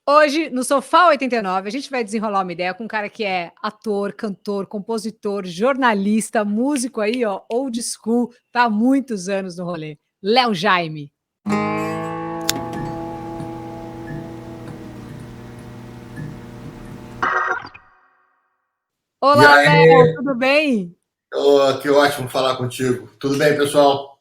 Hoje, no Sofá 89, a gente vai desenrolar uma ideia com um cara que é ator, cantor, compositor, jornalista, músico aí, ó, old school, tá há muitos anos no rolê. Léo Jaime. E Olá, Léo, aí, tudo bem? que ótimo falar contigo. Tudo bem, pessoal?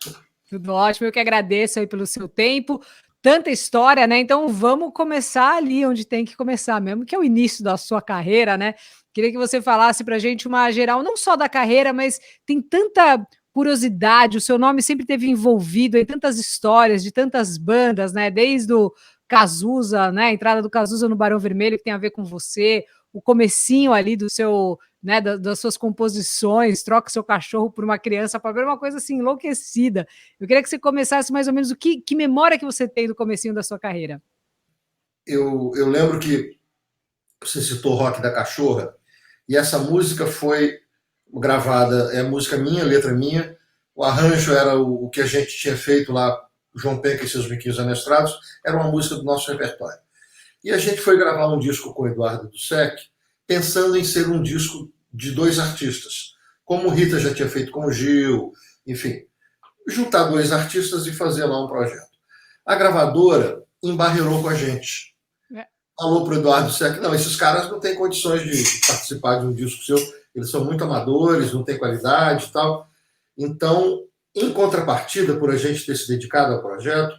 Tudo ótimo, eu que agradeço aí pelo seu tempo. Tanta história, né? Então vamos começar ali onde tem que começar mesmo, que é o início da sua carreira, né? Queria que você falasse pra gente uma geral, não só da carreira, mas tem tanta curiosidade, o seu nome sempre teve envolvido em tantas histórias de tantas bandas, né? Desde o Cazuza, né? A entrada do Cazuza no Barão Vermelho, que tem a ver com você, o comecinho ali do seu, né, das suas composições, troca seu cachorro por uma criança, para ver uma coisa assim enlouquecida. Eu queria que você começasse mais ou menos que memória que você tem do comecinho da sua carreira. Eu lembro que você citou o Rock da Cachorra, e essa música foi gravada, é música minha, letra minha. O arranjo era o que a gente tinha feito lá, João Penca e seus Miquinhos Amestrados, era uma música do nosso repertório. E a gente foi gravar um disco com o Eduardo Dussek, pensando em ser um disco de dois artistas, como o Rita já tinha feito com o Gil, enfim, juntar dois artistas e fazer lá um projeto. A gravadora embarreirou com a gente. É. Falou para o Eduardo Sec, não, esses caras não têm condições de participar de um disco seu, eles são muito amadores, não têm qualidade e tal. Então, em contrapartida, por a gente ter se dedicado ao projeto,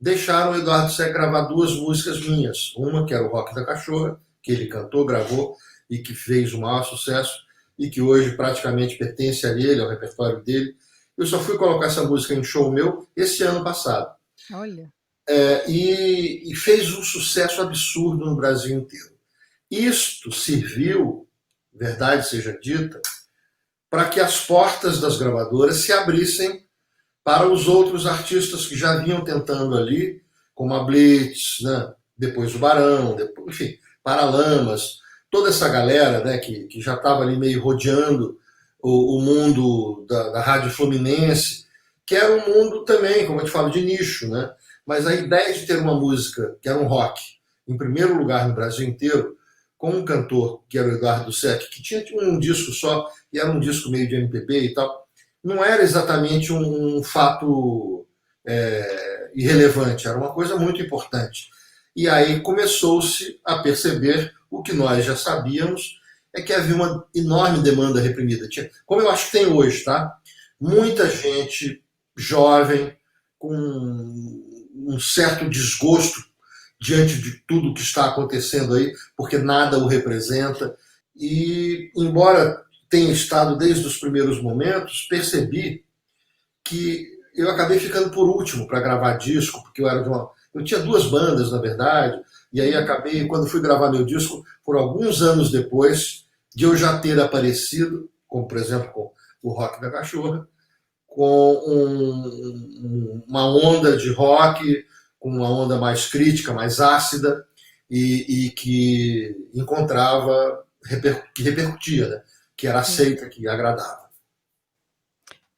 deixaram o Eduardo Sec gravar duas músicas minhas. Uma, que era o Rock da Cachorra, que ele cantou, gravou e que fez o maior sucesso e que hoje praticamente pertence a ele, ao repertório dele. Eu só fui colocar essa música em show meu esse ano passado. Olha. E fez um sucesso absurdo no Brasil inteiro. Isto serviu, verdade seja dita, para que as portas das gravadoras se abrissem para os outros artistas que já vinham tentando ali, como a Blitz, né? Depois o Barão, depois, enfim, Paralamas, toda essa galera, né, que já estava ali meio rodeando o mundo da Rádio Fluminense, que era um mundo também, como eu te falo, de nicho, né? Mas a ideia de ter uma música que era um rock, em primeiro lugar no Brasil inteiro, com um cantor que era o Eduardo Sec, que tinha um disco só, e era um disco meio de MPB e tal, não era exatamente um fato irrelevante, era uma coisa muito importante. E aí começou-se a perceber o que nós já sabíamos, é que havia uma enorme demanda reprimida. Como eu acho que tem hoje, tá? Muita gente jovem, com um certo desgosto diante de tudo que está acontecendo aí, porque nada o representa. E, embora tenha estado desde os primeiros momentos, percebi que eu acabei ficando por último para gravar disco, porque eu tinha duas bandas, na verdade, e aí acabei, quando fui gravar meu disco, por alguns anos depois de eu já ter aparecido, como por exemplo com o Rock da Cachorra, com uma onda de rock, com uma onda mais crítica, mais ácida, e que encontrava, que repercutia, né? Que era Sim. aceita, que agradava.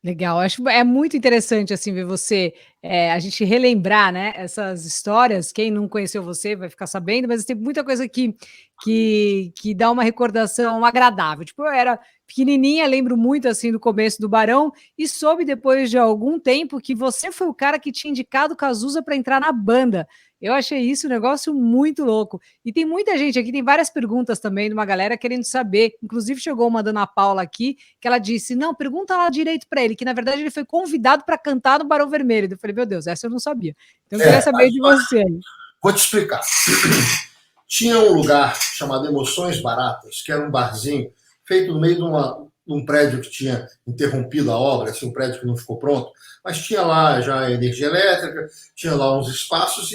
Legal, acho é muito interessante assim ver você, a gente relembrar, né, essas histórias. Quem não conheceu você vai ficar sabendo, mas tem muita coisa que dá uma recordação agradável. Tipo, eu era pequenininha, lembro muito assim do começo do Barão e soube depois de algum tempo que você foi o cara que tinha indicado o Cazuza para entrar na banda. Eu achei isso um negócio muito louco. E tem muita gente aqui, tem várias perguntas também de uma galera querendo saber. Inclusive chegou uma da Ana Paula aqui, que ela disse: não, pergunta lá direito para ele, que na verdade ele foi convidado para cantar no Barão Vermelho. Eu falei: meu Deus, essa eu não sabia. Então eu queria É, saber de você. vou te explicar. Tinha um lugar chamado Emoções Baratas, que era um barzinho feito no meio de um prédio que tinha interrompido a obra, assim, um prédio que não ficou pronto, mas tinha lá já energia elétrica, tinha lá uns espaços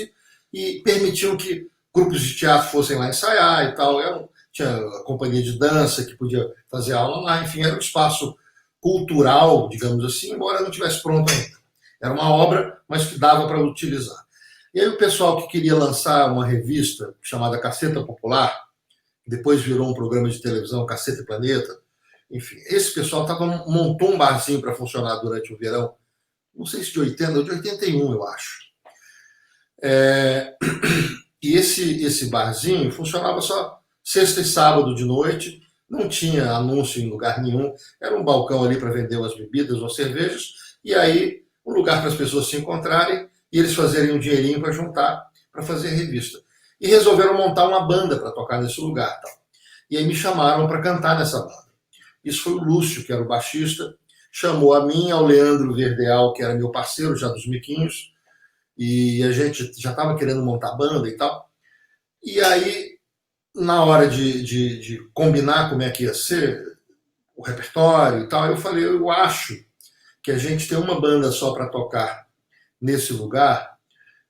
e permitiam que grupos de teatro fossem lá ensaiar e tal. Tinha a companhia de dança que podia fazer aula lá, enfim, era um espaço cultural, digamos assim, embora não tivesse pronto ainda. Era uma obra, mas que dava para utilizar. E aí o pessoal que queria lançar uma revista chamada Caceta Popular, que depois virou um programa de televisão, Caceta e Planeta, enfim, esse pessoal montou um barzinho para funcionar durante o verão, não sei se de 80 ou de 81, eu acho. E esse barzinho funcionava só sexta e sábado de noite, não tinha anúncio em lugar nenhum, era um balcão ali para vender umas bebidas ou cervejas, e aí um lugar para as pessoas se encontrarem e eles fazerem um dinheirinho para juntar, para fazer revista. E resolveram montar uma banda para tocar nesse lugar. Tal. E aí me chamaram para cantar nessa banda. Isso foi o Lúcio, que era o baixista, chamou a mim, ao Leandro Verdeal, que era meu parceiro já dos Miquinhos, e a gente já estava querendo montar banda e tal. E aí, na hora de combinar como é que ia ser o repertório e tal, eu falei, eu acho que a gente ter uma banda só para tocar nesse lugar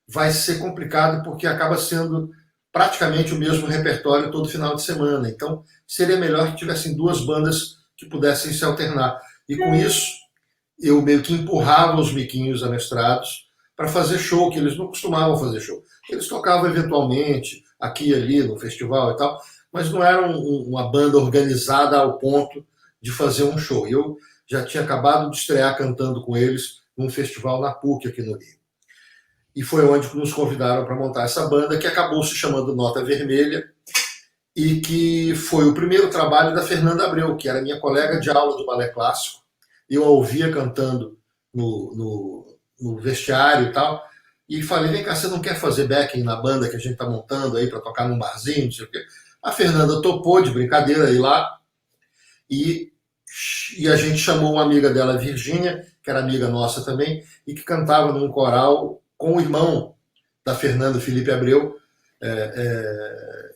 vai ser complicado porque acaba sendo praticamente o mesmo repertório todo final de semana. Então, seria melhor que tivessem duas bandas que pudessem se alternar. E com isso, eu meio que empurrava os Miquinhos amestrados para fazer show, que eles não costumavam fazer show. Eles tocavam eventualmente, aqui e ali, no festival e tal, mas não era uma banda organizada ao ponto de fazer um show. Eu já tinha acabado de estrear cantando com eles num festival na PUC, aqui no Rio. E foi onde nos convidaram para montar essa banda, que acabou se chamando Nota Vermelha, e que foi o primeiro trabalho da Fernanda Abreu, que era minha colega de aula de balé clássico. Eu a ouvia cantando no vestiário e tal, e falei, vem cá, você não quer fazer backing na banda que a gente está montando aí para tocar num barzinho, não sei o quê. A Fernanda topou de brincadeira ir lá, e a gente chamou uma amiga dela, Virgínia, que era amiga nossa também, e que cantava num coral com o irmão da Fernanda, Felipe Abreu,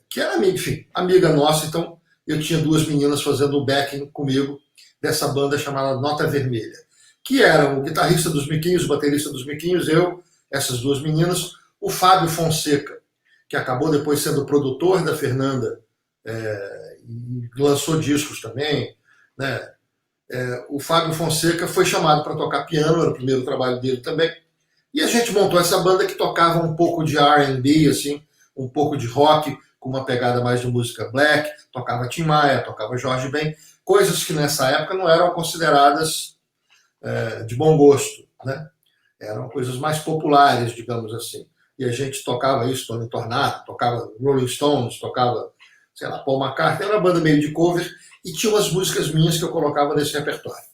que era enfim, amiga nossa. Então eu tinha duas meninas fazendo o backing comigo dessa banda chamada Nota Vermelha, que eram o guitarrista dos Miquinhos, o baterista dos Miquinhos, eu, essas duas meninas, o Fábio Fonseca, que acabou depois sendo produtor da Fernanda, e lançou discos também, né? O Fábio Fonseca foi chamado para tocar piano, era o primeiro trabalho dele também. E a gente montou essa banda que tocava um pouco de R&B, assim, um pouco de rock, com uma pegada mais de música black, tocava Tim Maia, tocava Jorge Ben, coisas que nessa época não eram consideradas de bom gosto, né? Eram coisas mais populares, digamos assim. E a gente tocava isso, Tony Tornado, tocava Rolling Stones, tocava, sei lá, Paul McCartney, era uma banda meio de cover, e tinha umas músicas minhas que eu colocava nesse repertório.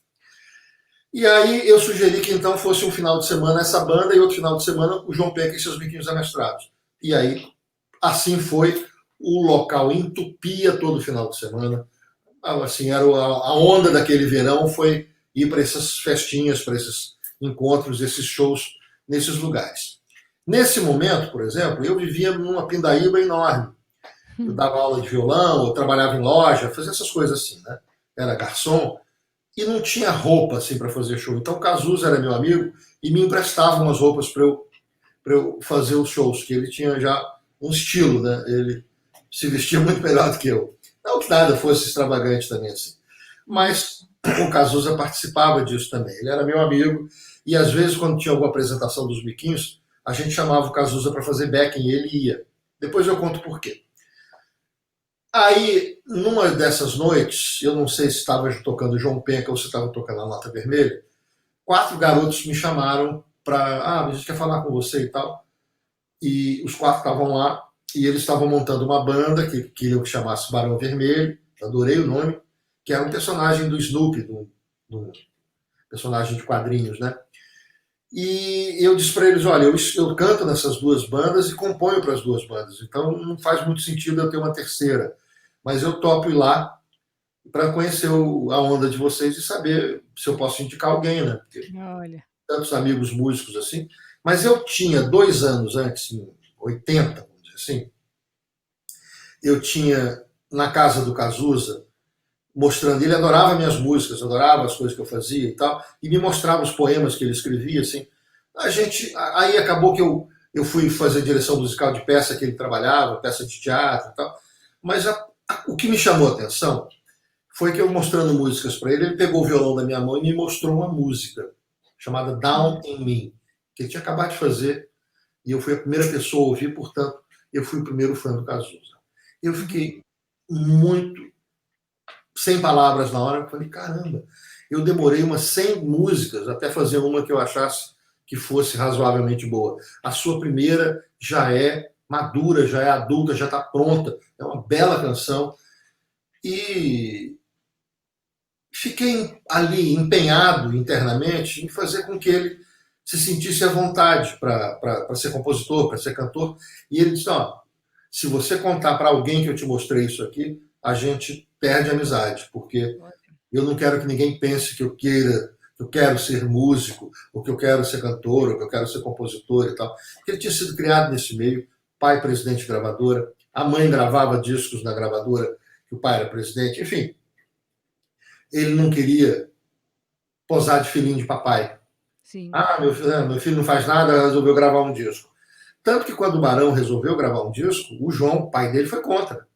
E aí eu sugeri que então fosse um final de semana essa banda e outro final de semana o João Penca e seus Miquinhos amestrados. E aí, assim foi, o local entupia todo final de semana. Assim, era a onda daquele verão foi ir para essas festinhas, para esses encontros, esses shows nesses lugares. Nesse momento, por exemplo, eu vivia numa pindaíba enorme. Eu dava aula de violão, eu trabalhava em loja, fazia essas coisas assim, né? Era garçom e não tinha roupa assim para fazer show. Então o Cazuza era meu amigo e me emprestava umas roupas para eu fazer os shows, que ele tinha já um estilo, né? Ele se vestia muito melhor do que eu. Não que nada fosse extravagante também assim. Mas o Cazuza participava disso também. Ele era meu amigo e às vezes quando tinha alguma apresentação dos Miquinhos, a gente chamava o Cazuza para fazer backing e ele ia. Depois eu conto por quê. Aí, numa dessas noites, eu não sei se estava tocando João Penca ou se estava tocando a Nota Vermelha, 4 garotos me chamaram para, a gente quer falar com você e tal. E os 4 estavam lá e eles estavam montando uma banda que queriam que chamasse Barão Vermelho, adorei o nome, que era um personagem do Snoopy, do personagem de quadrinhos, né? E eu disse para eles, olha, eu canto nessas duas bandas e componho para as duas bandas, então não faz muito sentido eu ter uma terceira, mas eu topo ir lá para conhecer a onda de vocês e saber se eu posso indicar alguém, né? Porque Olha. tantos amigos músicos assim. Mas eu tinha 2 anos antes, em 80, vamos dizer assim, eu tinha na casa do Cazuza, mostrando, ele adorava minhas músicas, adorava as coisas que eu fazia e tal, e me mostrava os poemas que ele escrevia, assim. Aí acabou que eu fui fazer direção musical de peça que ele trabalhava, peça de teatro e tal, mas o que me chamou a atenção foi que eu mostrando músicas para ele, ele pegou o violão da minha mão e me mostrou uma música chamada Down in Me, que ele tinha acabado de fazer, e eu fui a primeira pessoa a ouvir, portanto, eu fui o primeiro fã do Cazuza. Eu fiquei muito sem palavras na hora, eu falei, caramba, eu demorei umas 100 músicas até fazer uma que eu achasse que fosse razoavelmente boa. A sua primeira já é madura, já é adulta, já está pronta. É uma bela canção. E fiquei ali empenhado internamente em fazer com que ele se sentisse à vontade para ser compositor, para ser cantor. E ele disse: ó, se você contar para alguém que eu te mostrei isso aqui, a gente perde a amizade, porque eu não quero que ninguém pense que eu quero ser músico, ou que eu quero ser cantor, ou que eu quero ser compositor e tal. Porque ele tinha sido criado nesse meio, pai presidente de gravadora, a mãe gravava discos na gravadora, que o pai era presidente, enfim. Ele não queria posar de filhinho de papai. Sim. Ah, meu filho não faz nada, resolveu gravar um disco. Tanto que quando o Barão resolveu gravar um disco, o João, o pai dele, foi contra.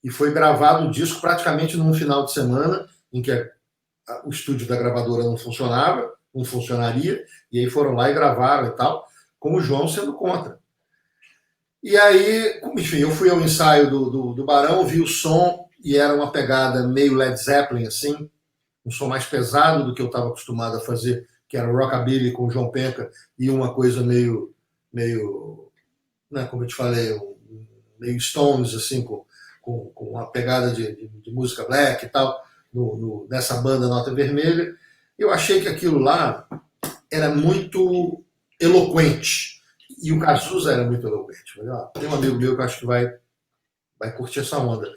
E foi gravado o disco praticamente num final de semana, em que o estúdio da gravadora não funcionava, não funcionaria, e aí foram lá e gravaram e tal, com o João sendo contra. E aí, enfim, eu fui ao ensaio do Barão, vi o som, e era uma pegada meio Led Zeppelin, assim, um som mais pesado do que eu estava acostumado a fazer, que era o rockabilly com o João Penca, e uma coisa meio né, como eu te falei, meio Stones, assim, com uma pegada de música black e tal, nessa banda Nota Vermelha. Eu achei que aquilo lá era muito eloquente. E o Cazuza era muito eloquente. Falei, ó, tem um amigo meu que eu acho que vai curtir essa onda.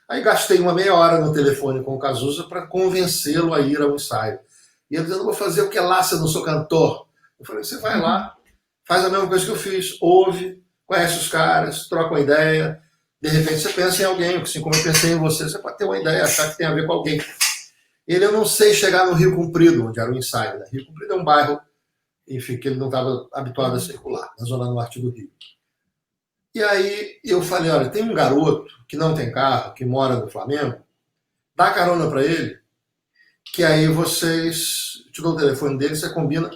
Aí gastei uma meia hora no telefone com o Cazuza para convencê-lo a ir ao ensaio. E ele dizendo: vou fazer o que lá se eu não sou cantor? Eu falei: você vai lá, faz a mesma coisa que eu fiz, ouve, conhece os caras, troca uma ideia. De repente você pensa em alguém, assim como eu pensei em você, você pode ter uma ideia, achar que tem a ver com alguém. Ele: eu não sei chegar no Rio Comprido, onde era o ensaio. Né? Rio Comprido é um bairro, enfim, que ele não estava habituado a circular, na zona norte do Rio. E aí eu falei: olha, tem um garoto que não tem carro, que mora no Flamengo, dá carona para ele, que aí vocês, te dou o telefone dele, você combina,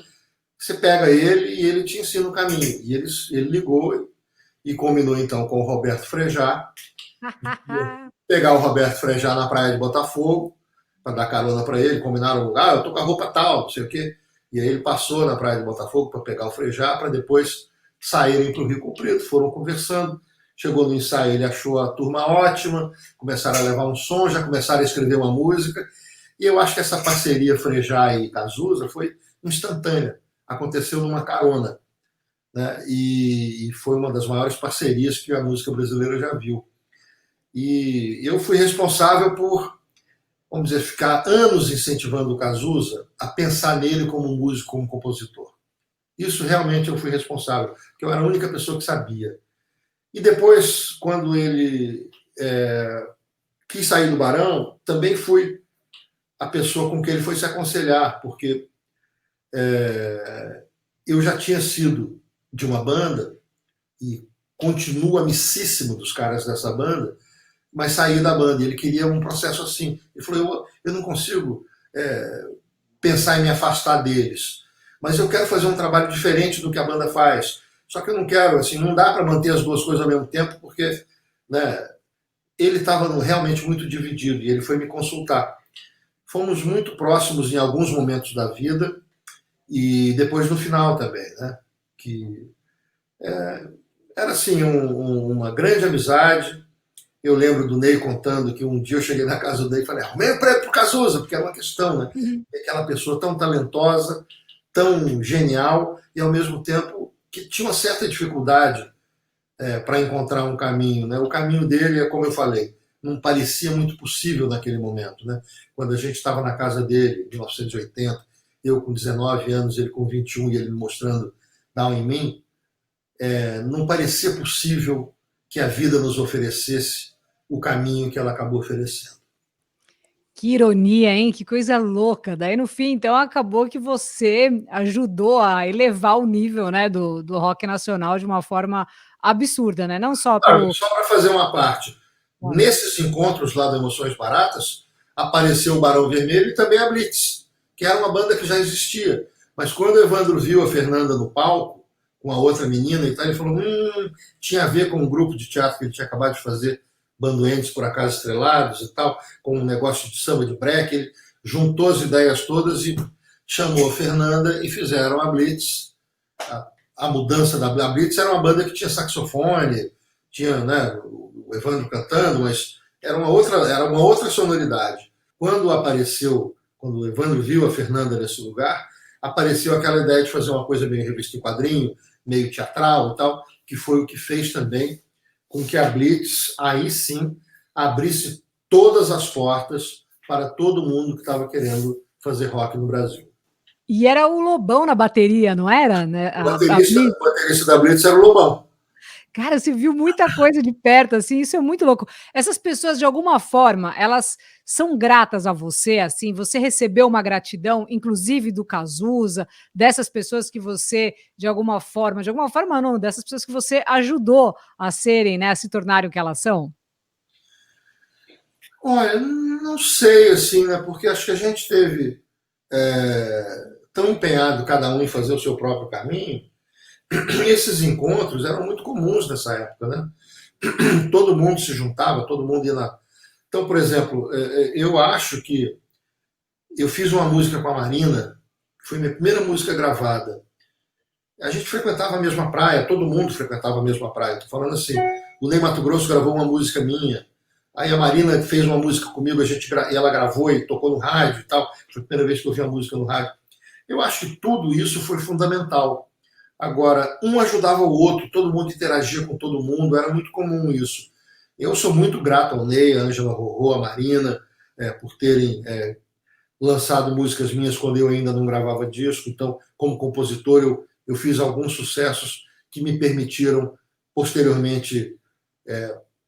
você pega ele e ele te ensina o caminho. E ele ligou e combinou então com o Roberto Frejá, pegar o Roberto Frejá na praia de Botafogo, para dar carona para ele, combinaram um lugar: eu tô com a roupa tal, não sei o quê. E aí ele passou na praia de Botafogo para pegar o Frejá, para depois saírem para o Rio Comprido, foram conversando. Chegou no ensaio, ele achou a turma ótima, começaram a levar um som, já começaram a escrever uma música. E eu acho que essa parceria Frejá e Cazuza foi instantânea, aconteceu numa carona. Né? E foi uma das maiores parcerias que a música brasileira já viu. E eu fui responsável por, vamos dizer, ficar anos incentivando o Cazuza a pensar nele como músico, como compositor. Isso realmente eu fui responsável, porque eu era a única pessoa que sabia. E depois, quando ele quis sair do Barão, também fui a pessoa com quem ele foi se aconselhar, porque eu já tinha sido de uma banda e continuo amicíssimo dos caras dessa banda, mas saí da banda. Ele queria um processo assim. Ele falou: eu não consigo pensar em me afastar deles, mas eu quero fazer um trabalho diferente do que a banda faz. Só que eu não quero, assim, não dá para manter as duas coisas ao mesmo tempo, porque, né, ele estava realmente muito dividido e ele foi me consultar. Fomos muito próximos em alguns momentos da vida e depois no final também, né? Que era assim uma grande amizade. Eu lembro do Ney contando que um dia eu cheguei na casa do Ney e falei: arrumei um prêmio pro Cazuza, porque era uma questão, né? Aquela pessoa tão talentosa, tão genial e ao mesmo tempo que tinha uma certa dificuldade para encontrar um caminho, né? O caminho dele, é como eu falei, não parecia muito possível naquele momento, né? Quando a gente estava na casa dele, em 1980, eu com 19 anos, ele com 21 e ele me mostrando Down em mim, não parecia possível que a vida nos oferecesse o caminho que ela acabou oferecendo. Que ironia, hein? Que coisa louca. Daí, no fim, então, acabou que você ajudou a elevar o nível, né, do rock nacional de uma forma absurda, né? Não só pelo... Só para fazer uma parte, nesses encontros lá do Emoções Baratas, apareceu o Barão Vermelho e também a Blitz, que era uma banda que já existia. Mas quando o Evandro viu a Fernanda no palco, com a outra menina e tal, ele falou: tinha a ver com um grupo de teatro que ele tinha acabado de fazer, Bandoentes por Acaso Estrelados e tal, com um negócio de samba de break. Ele juntou as ideias todas e chamou a Fernanda e fizeram a Blitz, a mudança da Blitz era uma banda que tinha saxofone, tinha, né, o Evandro cantando, mas era uma outra sonoridade. Quando o Evandro viu a Fernanda nesse lugar, apareceu aquela ideia de fazer uma coisa meio revista em quadrinho, meio teatral e tal, que foi o que fez também com que a Blitz, aí sim, abrisse todas as portas para todo mundo que estava querendo fazer rock no Brasil. E era o Lobão na bateria, não era? Né? O baterista da Blitz era o Lobão. Cara, você viu muita coisa de perto, assim, isso é muito louco. Essas pessoas, de alguma forma, elas são gratas a você, assim, você recebeu uma gratidão, inclusive do Cazuza, dessas pessoas que você, de alguma forma não, dessas pessoas que você ajudou a serem, né, a se tornarem o que elas são? Olha, não sei, assim, né, porque acho que a gente teve tão empenhado cada um em fazer o seu próprio caminho, e esses encontros eram muito comuns nessa época, né? Todo mundo se juntava, todo mundo ia lá. Então, por exemplo, eu acho que eu fiz uma música com a Marina, que foi minha primeira música gravada. A gente frequentava a mesma praia, todo mundo frequentava a mesma praia. Estou falando assim, o Ney Matogrosso gravou uma música minha, aí a Marina fez uma música comigo, ela gravou e tocou no rádio e tal. Foi a primeira vez que eu ouvi a música no rádio. Eu acho que tudo isso foi fundamental. Agora, um ajudava o outro, todo mundo interagia com todo mundo, era muito comum isso. Eu sou muito grato ao Ney, a Ângela Rorô, a Marina, por terem lançado músicas minhas quando eu ainda não gravava disco. Então, como compositor, eu fiz alguns sucessos que me permitiram, posteriormente,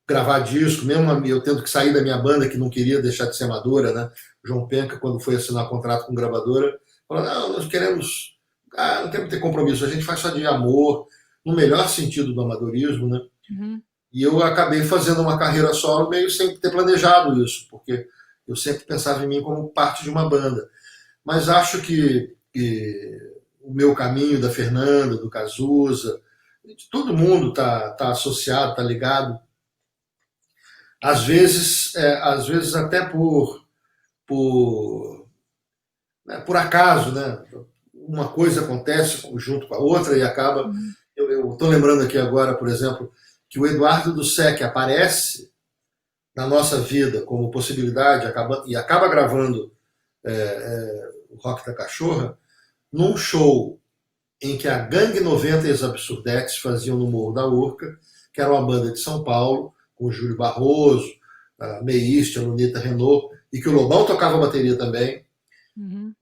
gravar disco, mesmo eu tendo que sair da minha banda, que não queria deixar de ser amadora, né? João Penca, quando foi assinar contrato com gravadora, falou, não, nós queremos... não queremos ter compromisso, a gente faz só de amor, no melhor sentido do amadorismo, né? Uhum. E eu acabei fazendo uma carreira solo meio sem ter planejado isso, porque eu sempre pensava em mim como parte de uma banda. Mas acho que o meu caminho, da Fernanda, do Cazuza, todo mundo está associado, está ligado. Às vezes até por, por acaso, né? Uma coisa acontece junto com a outra e acaba. Uhum. Eu estou lembrando aqui agora, por exemplo, que o Eduardo do Sec aparece na nossa vida como possibilidade e acaba gravando o Rock da Cachorra num show em que a Gangue 90 e as Absurdetes faziam no Morro da Urca, que era uma banda de São Paulo, com o Júlio Barroso, a Meiste, a Lunita Renault, e que o Lobão tocava bateria também. Uhum.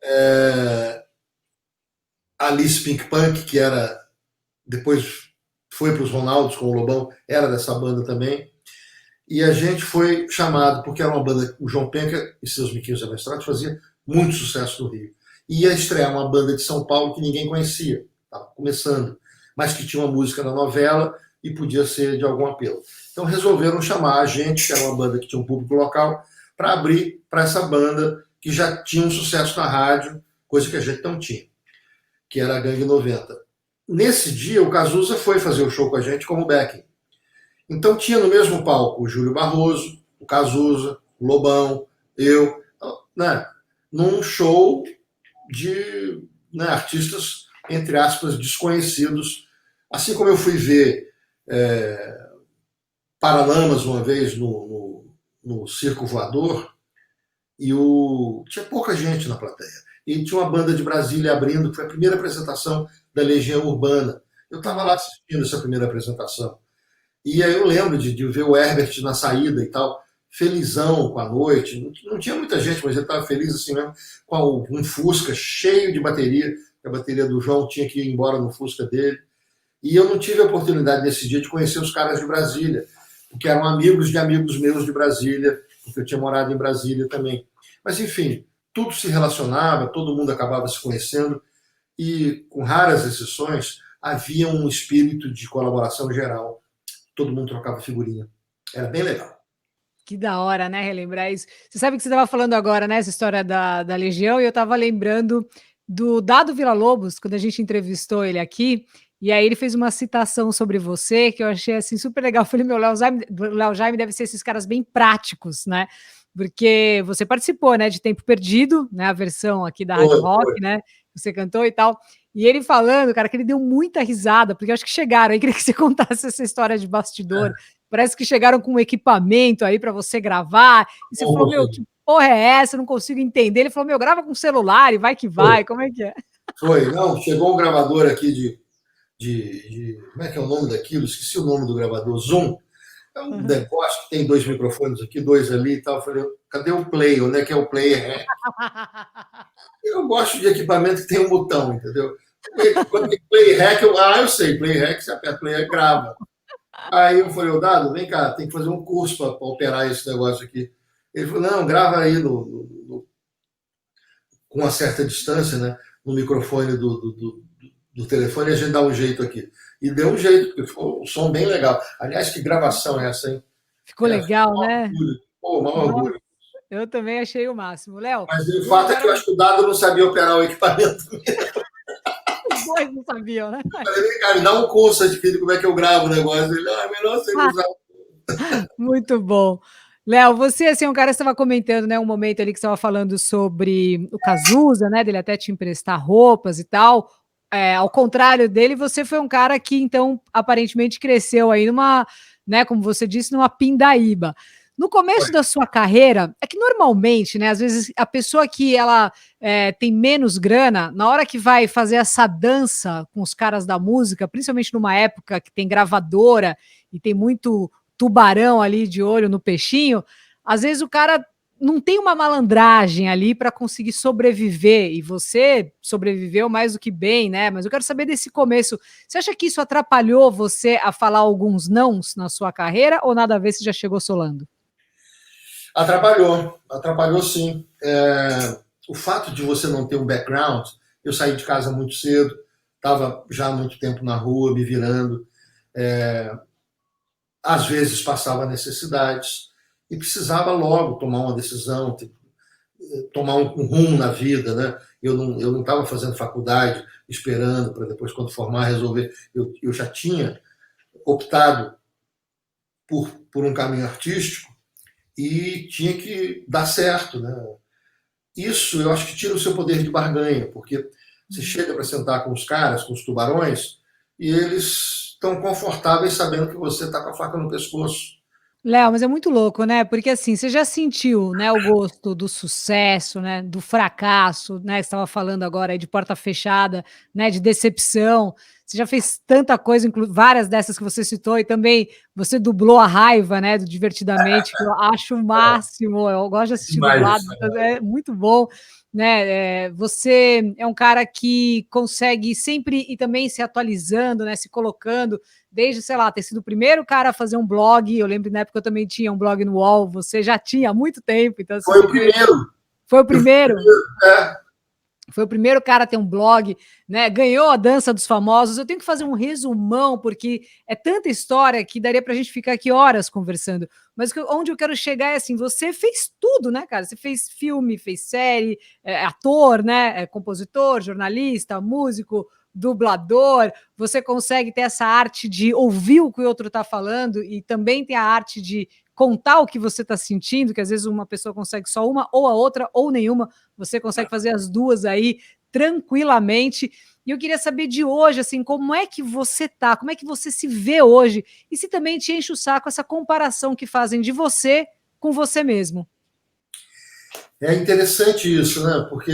A Alice Pink Punk, que era depois foi para os Ronaldos com o Lobão, era dessa banda também. E a gente foi chamado, porque era uma banda, o João Penca e seus Miquinhos Amestrados fazia muito sucesso no Rio. E ia estrear uma banda de São Paulo que ninguém conhecia, estava começando, mas que tinha uma música na novela e podia ser de algum apelo. Então resolveram chamar a gente, que era uma banda que tinha um público local, para abrir para essa banda que já tinha um sucesso na rádio, coisa que a gente não tinha, que era a Gangue 90. Nesse dia, o Cazuza foi fazer o show com a gente como backing. Então tinha no mesmo palco o Júlio Barroso, o Cazuza, o Lobão, eu, né, num show de artistas, entre aspas, desconhecidos. Assim como eu fui ver Paralamas uma vez no Circo Voador, e tinha pouca gente na plateia. E tinha uma banda de Brasília abrindo, que foi a primeira apresentação da Legião Urbana. Eu estava lá assistindo essa primeira apresentação. E aí eu lembro de ver o Herbert na saída e tal, felizão com a noite. Não tinha muita gente, mas ele estava feliz assim mesmo, com um Fusca cheio de bateria. A bateria do João tinha que ir embora no Fusca dele. E eu não tive a oportunidade nesse dia de conhecer os caras de Brasília, porque eram amigos de amigos meus de Brasília, porque eu tinha morado em Brasília também. Mas, enfim, tudo se relacionava, todo mundo acabava se conhecendo, e, com raras exceções, havia um espírito de colaboração geral. Todo mundo trocava figurinha. Era bem legal. Que da hora, né, relembrar isso. Você sabe que você estava falando agora, né, essa história da Legião, e eu estava lembrando do Dado Villa-Lobos, quando a gente entrevistou ele aqui, e aí ele fez uma citação sobre você que eu achei assim super legal. Eu falei, meu, o Léo Jaime deve ser esses caras bem práticos, né? Porque você participou, né, de Tempo Perdido, né, a versão aqui da Rádio Foi, Rock, foi. né? Você cantou e tal. E ele falando, cara, que ele deu muita risada, porque eu acho que chegaram aí, queria que você contasse essa história de bastidor. Parece que chegaram com um equipamento aí para você gravar, e você falou, meu, que porra é essa? Eu não consigo entender. Ele falou, meu, grava com celular e vai que Foi, vai, como é que é? foi. Não, chegou um gravador aqui como é que é o nome daquilo? Esqueci o nome do gravador. Zoom. É um Uhum. negócio que tem 2 microfones aqui, 2 ali e tal. Eu falei, cadê o play? Onde é que é o play? Eu gosto de equipamento que tem um botão, entendeu? Quando tem play hack, eu sei, play hack, você aperta play hack, grava. Aí eu falei, ô Dado, vem cá, tem que fazer um curso para operar esse negócio aqui. Ele falou, não, grava aí com uma certa distância, né? No microfone do telefone, a gente dá um jeito aqui. E deu um jeito, porque ficou um som bem legal. Aliás, que gravação é essa, hein? Ficou É, foi um legal, né? orgulho. Pô, um Nossa, orgulho. eu também achei o máximo. Léo, Mas o vamos fato é que agora. eu acho que o Dado não sabia operar o equipamento. Os dois não sabiam, né? Eu falei, vem cá, me dá um curso, adquirido como é que eu gravo o negócio. Ele, é melhor você usar. Muito bom. Léo, você assim, um cara que estava comentando, né, um momento ali que estava falando sobre o Cazuza, né, dele até te emprestar roupas e tal. Ao contrário dele, você foi um cara que então aparentemente cresceu aí numa, né, como você disse, numa pindaíba. No começo da sua carreira, é que normalmente, né, às vezes a pessoa que ela tem menos grana, na hora que vai fazer essa dança com os caras da música, principalmente numa época que tem gravadora e tem muito tubarão ali de olho no peixinho, às vezes o cara não tem uma malandragem ali para conseguir sobreviver, e você sobreviveu mais do que bem, né? Mas eu quero saber desse começo. Você acha que isso atrapalhou você a falar alguns nãos na sua carreira ou nada a ver se já chegou solando? Atrapalhou, atrapalhou sim. O fato de você não ter um background, eu saí de casa muito cedo, estava já há muito tempo na rua, me virando. É, Às vezes passava necessidades e precisava logo tomar uma decisão, tomar um rumo na vida, né? Eu não estava fazendo faculdade, esperando para depois, quando formar, resolver. Eu já tinha optado por um caminho artístico e tinha que dar certo, né? Isso eu acho que tira o seu poder de barganha, porque você chega para sentar com os caras, com os tubarões, e eles estão confortáveis sabendo que você está com a faca no pescoço. Léo, mas é muito louco, né? Porque assim, você já sentiu, né, o gosto do sucesso, né, do fracasso, né? Você estava falando agora aí de porta fechada, né, de decepção. Você já fez tanta coisa, várias dessas que você citou, e também você dublou a raiva, né, do Divertidamente, que eu acho o máximo. Eu gosto de assistir Demais. dublado, é muito bom, né? Você é um cara que consegue sempre e também se atualizando, né, se colocando desde, sei lá, ter sido o primeiro cara a fazer um blog. Eu lembro que na época eu também tinha um blog no UOL, você já tinha há muito tempo, então assim, Foi você o primeiro. foi o Eu fui o primeiro. primeiro. Foi o primeiro cara a ter um blog, né? Ganhou a dança dos famosos. Eu tenho que fazer um resumão, porque é tanta história que daria para a gente ficar aqui horas conversando. Mas onde eu quero chegar é assim: você fez tudo, né, cara? Você fez filme, fez série, ator, né? Compositor, jornalista, músico, dublador. Você consegue ter essa arte de ouvir o que o outro está falando e também tem a arte de contar o que você está sentindo, que às vezes uma pessoa consegue só uma, ou a outra, ou nenhuma. Você consegue fazer as duas aí tranquilamente. E eu queria saber de hoje, assim, como é que você tá? Como é que você se vê hoje? E se também te enche o saco essa comparação que fazem de você com você mesmo? É interessante isso, né? Porque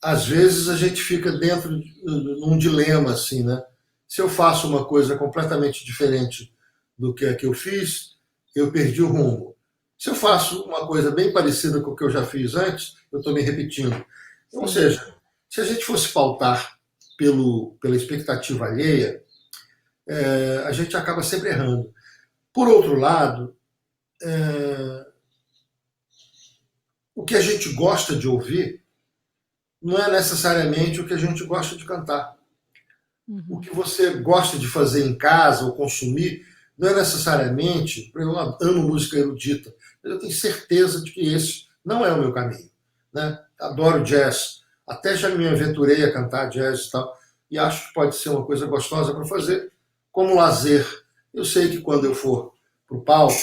às vezes a gente fica dentro de um dilema assim, né? Se eu faço uma coisa completamente diferente do que a que eu fiz, eu perdi o rumo. Se eu faço uma coisa bem parecida com o que eu já fiz antes, eu estou me repetindo. Ou Sim. seja, se a gente fosse pautar pela expectativa alheia, a gente acaba sempre errando. Por outro lado, o que a gente gosta de ouvir não é necessariamente o que a gente gosta de cantar. O Uhum. que você gosta de fazer em casa ou consumir não é necessariamente. Eu amo música erudita, mas eu tenho certeza de que esse não é o meu caminho. Né? Adoro jazz, até já me aventurei a cantar jazz e tal, e acho que pode ser uma coisa gostosa para fazer como lazer. Eu sei que quando eu for para o palco,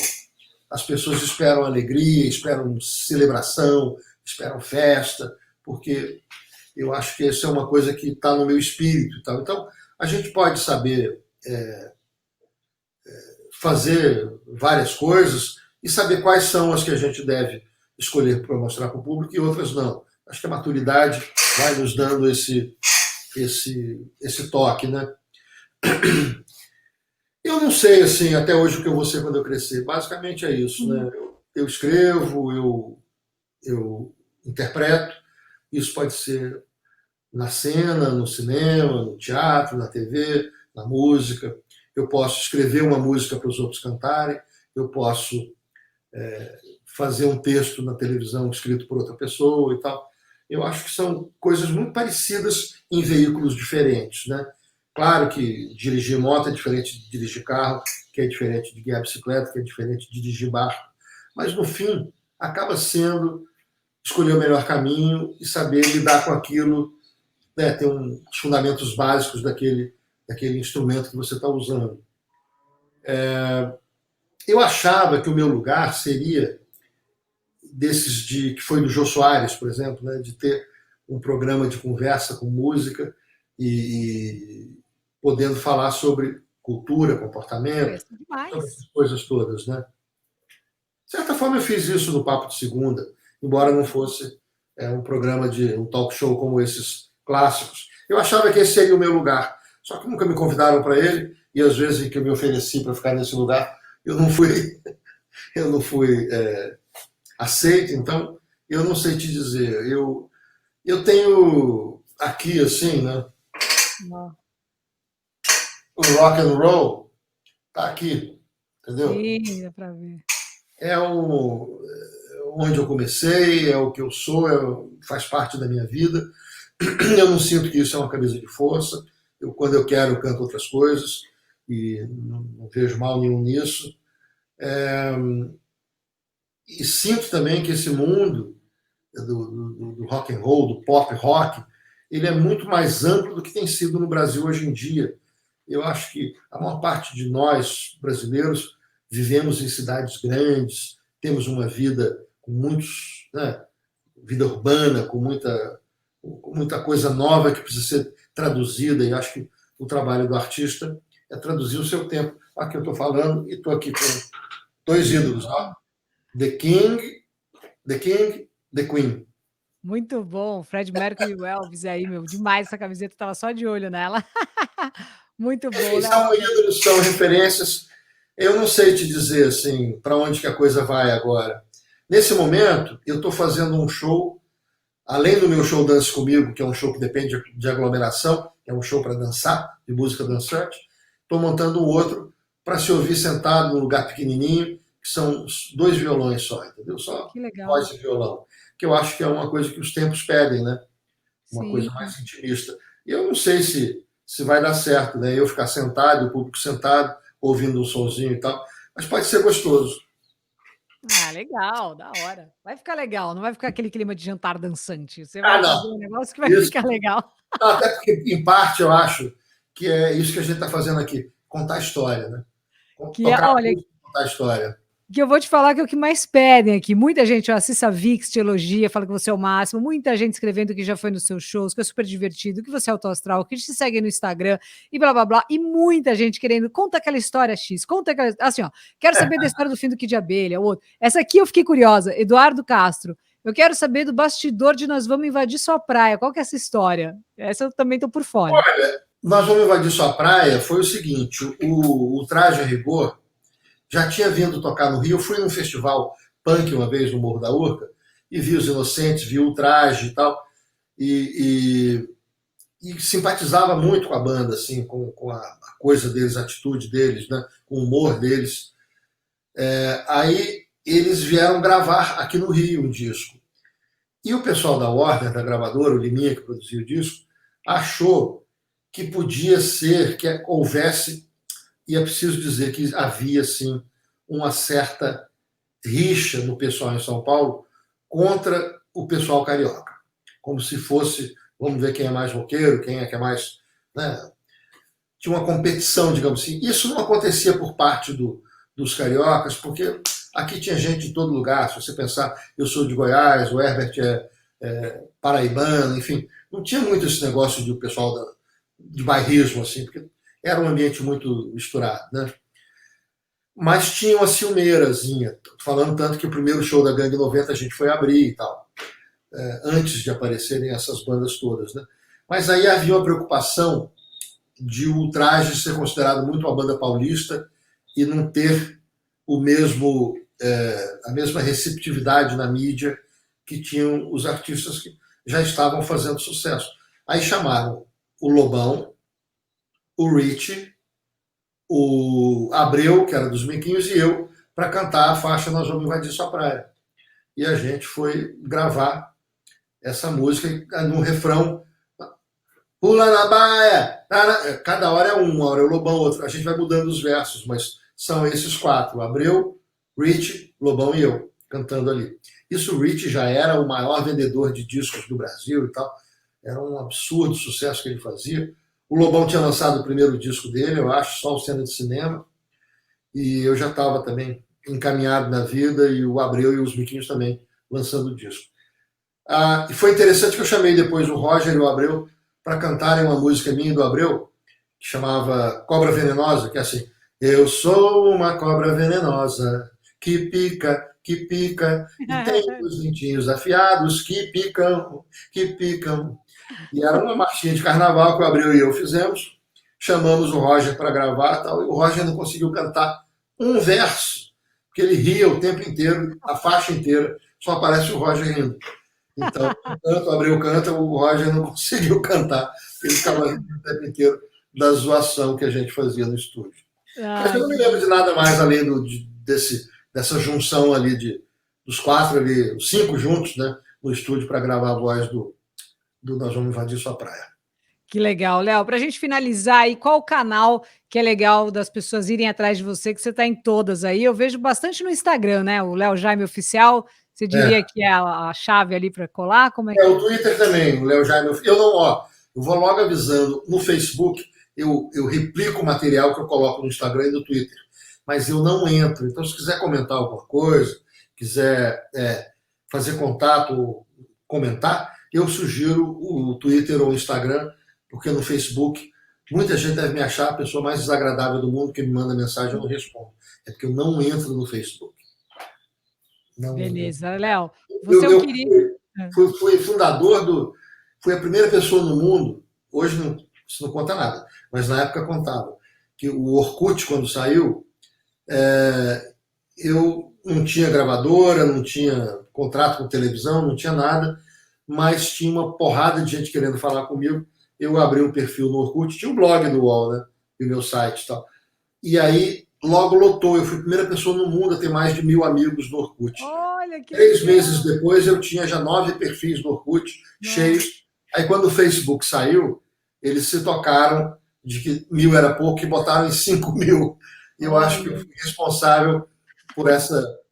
as pessoas esperam alegria, esperam celebração, esperam festa, porque eu acho que isso é uma coisa que está no meu espírito e tal. Então, a gente pode saber fazer várias coisas e saber quais são as que a gente deve escolher para mostrar para o público e outras não. Acho que a maturidade vai nos dando esse toque, né? Eu não sei, assim, até hoje o que eu vou ser quando eu crescer. Basicamente é isso, né? Eu escrevo, eu interpreto. Isso pode ser na cena, no cinema, no teatro, na TV, na música. Eu posso escrever uma música para os outros cantarem. Eu posso fazer um texto na televisão escrito por outra pessoa e tal. Eu acho que são coisas muito parecidas em veículos diferentes, né? Claro que dirigir moto é diferente de dirigir carro, que é diferente de guiar bicicleta, que é diferente de dirigir barco, mas no fim acaba sendo escolher o melhor caminho e saber lidar com aquilo, né? Ter os fundamentos básicos daquele instrumento que você está usando. Eu achava que o meu lugar seria desses que foi do Jô Soares, por exemplo, né? De ter um programa de conversa com música e podendo falar sobre cultura, comportamento, sobre essas coisas todas, né? De certa forma, eu fiz isso no Papo de Segunda, embora não fosse um programa de um talk show como esses clássicos. Eu achava que esse seria o meu lugar, só que nunca me convidaram para ele e às vezes que eu me ofereci para ficar nesse lugar, eu não fui, eu não fui aceito. Então eu não sei te dizer. Eu tenho aqui assim, né? O rock and roll tá aqui, entendeu? Sim, dá para ver. É onde eu comecei, é o que eu sou, faz parte da minha vida. Eu não sinto que isso é uma camisa de força. Quando eu quero, eu canto outras coisas e não vejo mal nenhum nisso. E sinto também que esse mundo do rock and roll, do pop rock, ele é muito mais amplo do que tem sido no Brasil hoje em dia. Eu acho que a maior parte de nós, brasileiros, vivemos em cidades grandes, temos uma vida com muitos, né, vida urbana, com muita coisa nova que precisa ser traduzida, e acho que o trabalho do artista é traduzir o seu tempo. Aqui eu estou falando e estou aqui com dois ídolos, ó. The King, The Queen. Muito bom, Fred Mercury e o Elvis aí, meu, demais essa camiseta, estava só de olho nela. Muito bom, Léo. São ídolos, são referências. Eu não sei te dizer assim para onde que a coisa vai agora. Nesse momento, eu estou fazendo um show, além do meu show Dance Comigo, que é um show que depende de aglomeração, que é um show para dançar, de música dançante. Estou montando um outro para se ouvir sentado num lugar pequenininho, que são 2 violões só, entendeu? Só Que legal. voz e violão. Que eu acho que é uma coisa que os tempos pedem, né? Uma Sim. coisa mais intimista. E eu não sei se vai dar certo, né? Eu ficar sentado, o público sentado, ouvindo um sonzinho e tal, mas pode ser gostoso. Ah, legal, da hora. Vai ficar legal, não vai ficar aquele clima de jantar dançante. Você vai fazer Não. um negócio que vai Isso. ficar legal. Até porque, em parte, eu acho que é isso que a gente está fazendo aqui, contar história, né? Olha, contar história. Que eu vou te falar que é o que mais pedem aqui. Muita gente, ó, a Cissa Vix te elogia, fala que você é o máximo. Muita gente escrevendo que já foi nos seus shows, que é super divertido, que você é autoastral, que te segue no Instagram e blá blá blá. E muita gente querendo, conta aquela história X, conta aquela. Assim, ó, quero saber da história do fim do Kid de Abelha, o outro. Essa aqui eu fiquei curiosa, Eduardo Castro. Eu quero saber do bastidor de Nós Vamos Invadir Sua Praia. Qual que é essa história? Essa eu também tô por fora. Olha, Nós Vamos Invadir Sua Praia foi o seguinte: o Traje a Rigor já tinha vindo tocar no Rio. Eu fui num festival punk uma vez no Morro da Urca e vi os Inocentes, vi o Traje e tal, e simpatizava muito com a banda, assim, com a coisa deles, a atitude deles, né, com o humor deles. Aí eles vieram gravar aqui no Rio um disco. E o pessoal da Warner, da gravadora, o Liminha, que produziu o disco, achou que podia ser que houvesse, e é preciso dizer que havia, sim, uma certa rixa no pessoal em São Paulo contra o pessoal carioca. Como se fosse, vamos ver quem é mais roqueiro, quem é que é mais né? Tinha uma competição, digamos assim. Isso não acontecia por parte dos cariocas, porque aqui tinha gente de todo lugar. Se você pensar, eu sou de Goiás, o Herbert é paraibano, enfim. Não tinha muito esse negócio de o pessoal de bairrismo, assim, porque era um ambiente muito misturado, né? Mas tinha uma ciumeirazinha, falando tanto que o primeiro show da Gangue 90 a gente foi abrir e tal, antes de aparecerem essas bandas todas, né? Mas aí havia uma preocupação de o Traje ser considerado muito uma banda paulista e não ter o mesmo a mesma receptividade na mídia que tinham os artistas que já estavam fazendo sucesso. Aí chamaram o Lobão, o Rich, o Abreu, que era dos Miquinhos, e eu, para cantar a faixa Nós Vamos Invadir Sua Praia. E a gente foi gravar essa música no refrão. Pula na baia! Cada hora é um, uma hora é o Lobão, outra. A gente vai mudando os versos, mas são esses quatro: Abreu, Rich, Lobão e eu, cantando ali. Isso, o Rich já era o maior vendedor de discos do Brasil e tal. Era um absurdo sucesso que ele fazia. O Lobão tinha lançado o primeiro disco dele, eu acho, só o Cena de Cinema. E eu já estava também encaminhado na vida, e o Abreu e os Miquinhos também lançando o disco. E foi interessante que eu chamei depois o Roger e o Abreu para cantarem uma música minha do Abreu, que chamava Cobra Venenosa, que é assim: eu sou uma cobra venenosa, que pica, e tem os dentinhos afiados que picam, que picam. E era uma marchinha de carnaval que o Abreu e eu fizemos. Chamamos o Roger para gravar, tal, e o Roger não conseguiu cantar um verso, porque ele ria o tempo inteiro, a faixa inteira, só aparece o Roger rindo. Então, tanto o Abreu canta, o Roger não conseguiu cantar. Ele ficava rindo o tempo inteiro da zoação que a gente fazia no estúdio. Mas eu não me lembro de nada mais além dessa junção ali dos quatro ali, os cinco juntos, né, no estúdio para gravar a voz do Nós Vamos Invadir Sua Praia. Que legal, Léo. Para a gente finalizar aí, qual o canal que é legal das pessoas irem atrás de você, que você está em todas aí? Eu vejo bastante no Instagram, né? O Léo Jaime Oficial. Você diria que é a chave ali para colar? Como é que o Twitter também, o Léo Jaime. Eu não, eu vou logo avisando. No Facebook, eu replico o material que eu coloco no Instagram e no Twitter, mas eu não entro. Então, se quiser comentar alguma coisa, quiser fazer contato, comentar, eu sugiro o Twitter ou o Instagram, porque no Facebook muita gente deve me achar a pessoa mais desagradável do mundo, que me manda mensagem e eu não respondo. É porque eu não entro no Facebook. Não, beleza, Léo. Você é um querido. Fui fundador fui a primeira pessoa no mundo, hoje não, isso não conta nada, mas na época contava, que o Orkut, quando saiu, eu não tinha gravadora, não tinha contrato com televisão, não tinha nada, mas tinha uma porrada de gente querendo falar comigo. Eu abri um perfil no Orkut, tinha um blog do UOL, né? E o meu site e tal. E aí logo lotou. Eu fui a primeira pessoa no mundo a ter mais de 1.000 amigos no Orkut. Olha que 3 meses depois eu tinha já 9 perfis no Orkut cheios. Aí quando o Facebook saiu, eles se tocaram de que 1.000 era pouco e botaram em 5.000. E eu acho que eu fui responsável por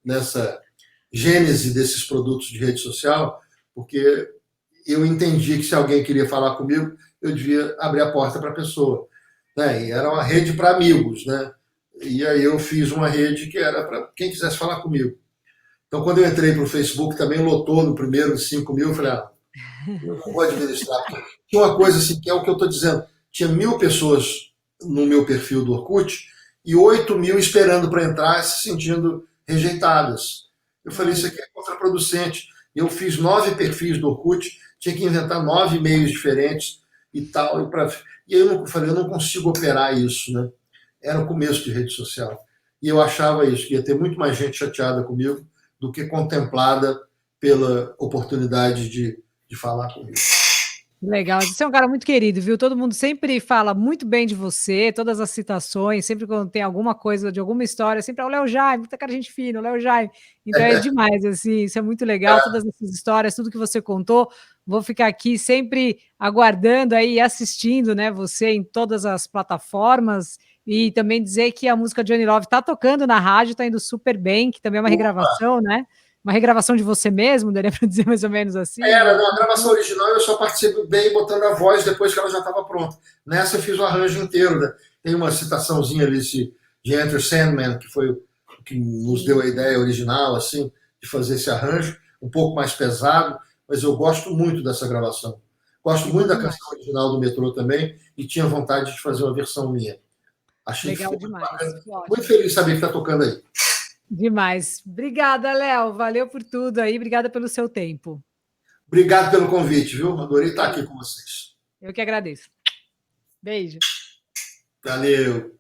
nessa gênese desses produtos de rede social, porque eu entendi que se alguém queria falar comigo, eu devia abrir a porta para a pessoa. Né? E era uma rede para amigos, né? E aí eu fiz uma rede que era para quem quisesse falar comigo. Então, quando eu entrei para o Facebook, também lotou no primeiro de 5.000, eu falei, eu não vou administrar. Tinha uma coisa assim, que é o que eu estou dizendo, tinha 1.000 pessoas no meu perfil do Orkut e 8.000 esperando para entrar, se sentindo rejeitadas. Eu falei, isso aqui é contraproducente. Eu fiz 9 perfis do Orkut, tinha que inventar 9 e-mails diferentes e tal. E aí eu falei, eu não consigo operar isso, né? Era o começo de rede social. E eu achava isso, que ia ter muito mais gente chateada comigo do que contemplada pela oportunidade de falar comigo. Legal, você é um cara muito querido, viu? Todo mundo sempre fala muito bem de você, todas as citações, sempre quando tem alguma coisa de alguma história, sempre é o Léo Jaime, muita cara de gente fina, o Léo Jaime. Então é demais, assim, isso é muito legal, todas essas histórias, tudo que você contou. Vou ficar aqui sempre aguardando aí e assistindo, né, você em todas as plataformas e também dizer que a música Johnny Love tá tocando na rádio, tá indo super bem, que também é uma regravação, né? uma regravação de você mesmo, daria para dizer mais ou menos assim? Era, não, a gravação original eu só participei botando a voz depois que ela já estava pronta. Nessa eu fiz o arranjo inteiro, né? Tem uma citaçãozinha ali de Enter Sandman, que foi o que nos deu a ideia original, assim, de fazer esse arranjo, um pouco mais pesado, mas eu gosto muito dessa gravação. Gosto muito da Demais. canção original do Metrô também, e tinha vontade de fazer uma versão minha. Achei que Legal ficou muito demais. bacana. Muito Ótimo. feliz de saber que está tocando aí. Demais. Obrigada, Léo. Valeu por tudo aí. Obrigada pelo seu tempo. Obrigado pelo convite, viu? Adorei estar aqui com vocês. Eu que agradeço. Beijo. Valeu.